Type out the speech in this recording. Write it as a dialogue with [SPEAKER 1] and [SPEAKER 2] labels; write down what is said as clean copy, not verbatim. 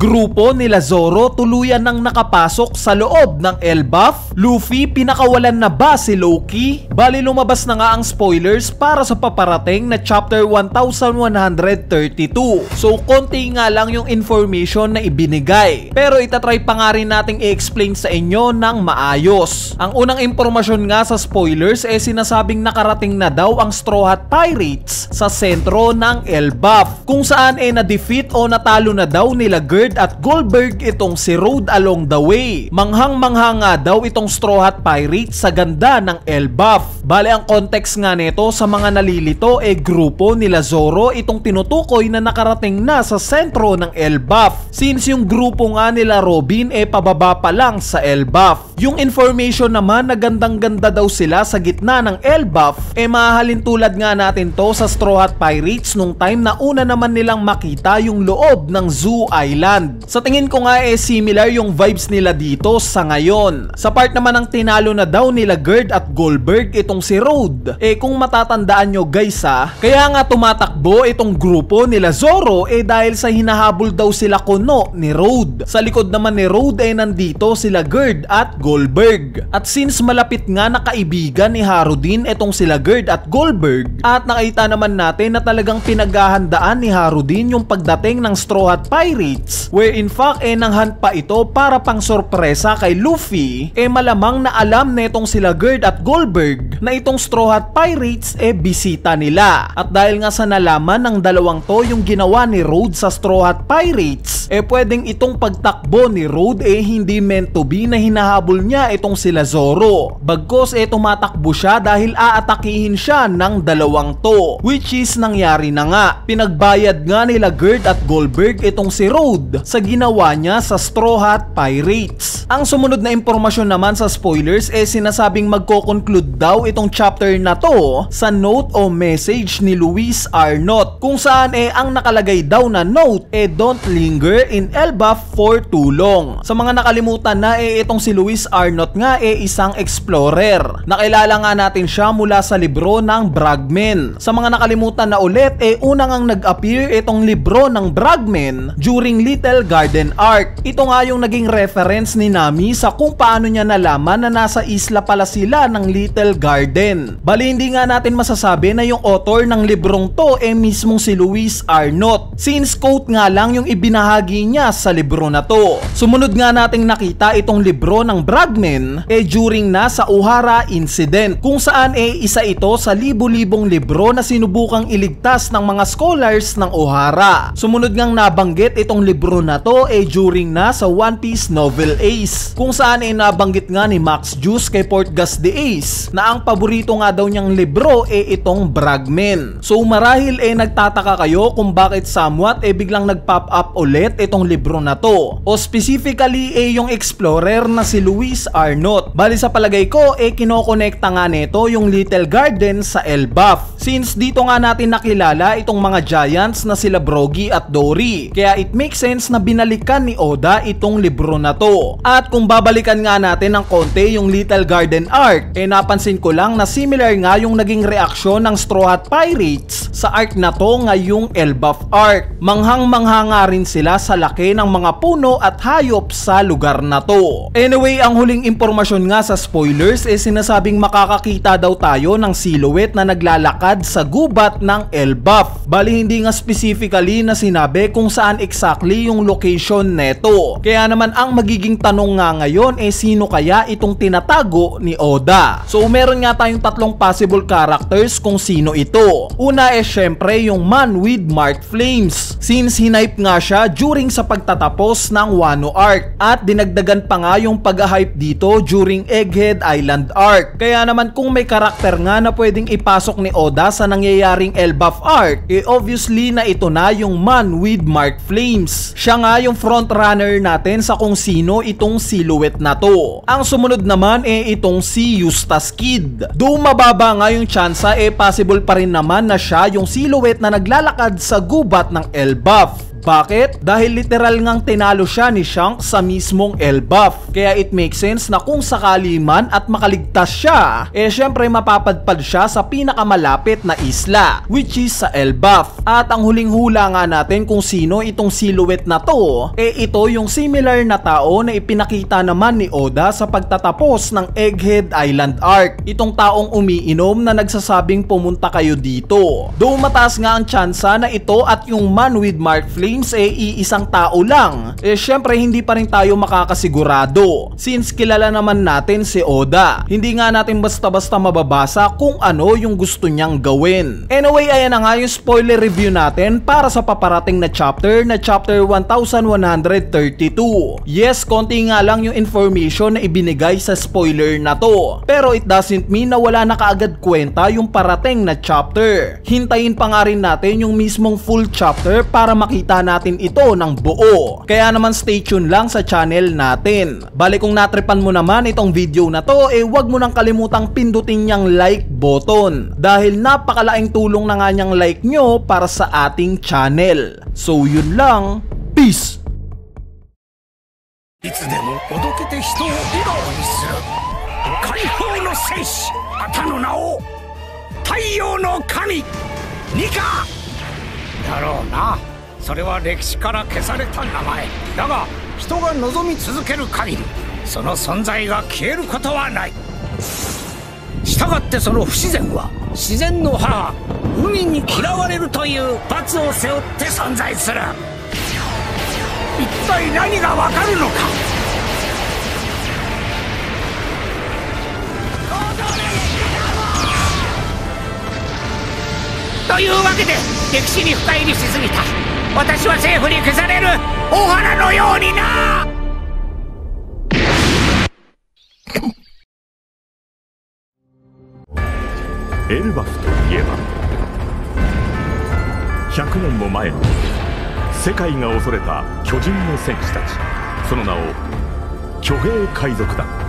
[SPEAKER 1] Grupo nila Zoro tuluyan nang nakapasok sa loob ng Elbaf. Luffy, pinakawalan na ba si Loki? Bali lumabas na nga ang spoilers para sa paparating na chapter 1132. So konti nga lang yung information na ibinigay, pero itatry pa nga rin nating i-explain sa inyo ng maayos. Ang unang impormasyon nga sa spoilers sinasabing nakarating na daw ang Straw Hat Pirates sa sentro ng Elbaf, kung saan na-defeat o natalo na daw nila Gerd at Goldberg itong si Road along the way. Manghang-mangha nga daw itong Straw Hat Pirates sa ganda ng Elbaf. Bale ang context nga nito sa mga nalilito grupo nila Zoro itong tinutukoy na nakarating na sa sentro ng Elbaf, since yung grupo nga nila Robin pababa pa lang sa Elbaf. Yung information naman na gandang-ganda daw sila sa gitna ng Elbaf, mahahalin tulad nga natin to sa Straw Hat Pirates nung time na una naman nilang makita yung loob ng Zoo Island. Sa tingin ko nga similar yung vibes nila dito sa ngayon. Sa part naman ng tinalo na daw nila Gerd at Goldberg itong si Road, kung matatandaan nyo guys kaya nga tumatakbo itong grupo nila Zoro dahil sa hinahabol daw sila kuno ni Road. Sa likod naman ni Road nandito sila Gerd at Goldberg. At since malapit nga na kaibigan ni Harudin itong sila Gerd at Goldberg, at nakita naman natin na talagang pinaghahandaan ni Harudin yung pagdating ng Straw Hat Pirates, where in fact nanghunt pa ito para pang sorpresa kay Luffy, malamang na alam na itong sila Gerd at Goldberg na itong Straw Hat Pirates bisita nila. At dahil nga sa nalaman ng dalawang to yung ginawa ni Road sa Straw Hat Pirates, pwedeng itong pagtakbo ni Road hindi meant to be na hinahabol niya itong sila Zoro. Bagkos tumatakbo siya dahil aatakihin siya ng dalawang to, which is nangyari na nga. Pinagbayad nga nila Gerd at Goldberg itong si Road sa ginawa niya sa Straw Hat Pirates. Ang sumunod na impormasyon naman sa spoilers sinasabing magko-conclude daw itong chapter na to sa note o message ni Luis Arnott, kung saan ang nakalagay daw na note don't linger in Elbaf for too long. Sa mga nakalimutan na itong si Luis Arnott nga isang explorer. Nakilala nga natin siya mula sa libro ng Bragmen. Sa mga nakalimutan na ulit unang ang nag-appear itong libro ng Bragmen during Little Garden Arc. Ito nga yung naging reference ni Nami sa kung paano niya nalaman na nasa isla pala sila ng Little Garden. Bali hindi nga natin masasabi na yung author ng librong to mismong si Luis Arnott, since quote nga lang yung ibinahagi niya sa libro na to. Sumunod nga nating nakita itong libro ng Bragmen during na sa Ohara Incident, kung saan isa ito sa libo-libong libro na sinubukang iligtas ng mga scholars ng Ohara. Sumunod ngang nabanggit itong libro na to during na sa One Piece Novel Ace, kung saan nabanggit nga ni Max Juice kay Portgas the Ace na ang paborito nga daw niyang libro itong Bragmen. So marahil nagtataka kayo kung bakit somewhat biglang nag-pop up ulit itong libro na to, o specifically yung explorer na si Luis Arnott. Bali sa palagay ko kinokonekta nga nito yung Little Garden sa Elbaf, since dito nga natin nakilala itong mga giants na sila Brogy at Dory, kaya it makes sense na binalikan ni Oda itong libro na to. At kung babalikan nga natin ng konti yung Little Garden arc, napansin ko lang na similar nga yung naging reaksyon ng Straw Hat Pirates sa arc na to ngayong Elbaf arc. Manghang-mangha nga rin sila sa laki ng mga puno at hayop sa lugar na to. Anyway, ang huling impormasyon nga sa spoilers sinasabing makakakita daw tayo ng silhouette na naglalakad sa gubat ng Elbaf. Bali hindi nga specifically na sinabi kung saan exactly yung location neto. Kaya naman ang magiging tanong nga ngayon sino kaya itong tinatago ni Oda? So meron nga tayong tatlong possible characters kung sino ito. Una syempre yung man with marked flames, since hinipe nga siya during sa pagtatapos ng Wano arc, at dinagdagan pa nga yung pag-hype dito during Egghead Island arc. Kaya naman kung may karakter nga na pwedeng ipasok ni Oda sa nangyayaring Elbaf arc, obviously na ito na yung man with marked flames. Siya nga yung frontrunner natin sa kung sino itong silhouette na to. Ang sumunod naman itong si Eustace Kid. Though mababa nga yung tsansa possible pa rin naman na siya yung silhouette na naglalakad sa gubat ng Elbaf. Bakit? Dahil literal ngang tinalo siya ni Shanks sa mismong Elbaf. Kaya it makes sense na kung sakali man at makaligtas siya, syempre mapapadpad siya sa pinakamalapit na isla, which is sa Elbaf. At ang huling hula nga natin kung sino itong silhouette na to, ito yung similar na tao na ipinakita naman ni Oda sa pagtatapos ng Egghead Island arc. Itong taong umiinom na nagsasabing pumunta kayo dito. Though mataas nga ang tsansa na ito at yung man with Mark Flames iisang tao lang, syempre hindi pa rin tayo makakasigurado since kilala naman natin si Oda. Hindi nga natin basta-basta mababasa kung ano yung gusto niyang gawin. Anyway, ayan na nga yung spoiler review natin para sa paparating na chapter 1132. Yes, konti nga lang yung information na ibinigay sa spoiler na to, pero it doesn't mean na wala na kaagad kwenta yung parating na chapter. Hintayin pa nga rin natin yung mismong full chapter para makita natin ito ng buo. Kaya naman stay tuned lang sa channel natin. Bali kung natripan mo naman itong video na to, wag mo nang kalimutang pindutin niyang like button dahil napakalaking tulong na nga niyang like nyo para sa ating channel. So yun lang, peace!
[SPEAKER 2] いつでもおどけて人を笑顔にする解放の戦士あたの名を太陽の神ニカだろうな。それは歴史から消された名前だが、人が望み続ける限りその存在が消えることはない。したがってその不自然は自然の母海に嫌われるという罰を背負って存在する。一体何がわかるのか。というわけで歴史に深入りしすぎた。私は政府に消されるお花のようにな。
[SPEAKER 3] エルバフといえば100年も前の世界が恐れた巨人の戦士たち、その名を巨兵海賊団。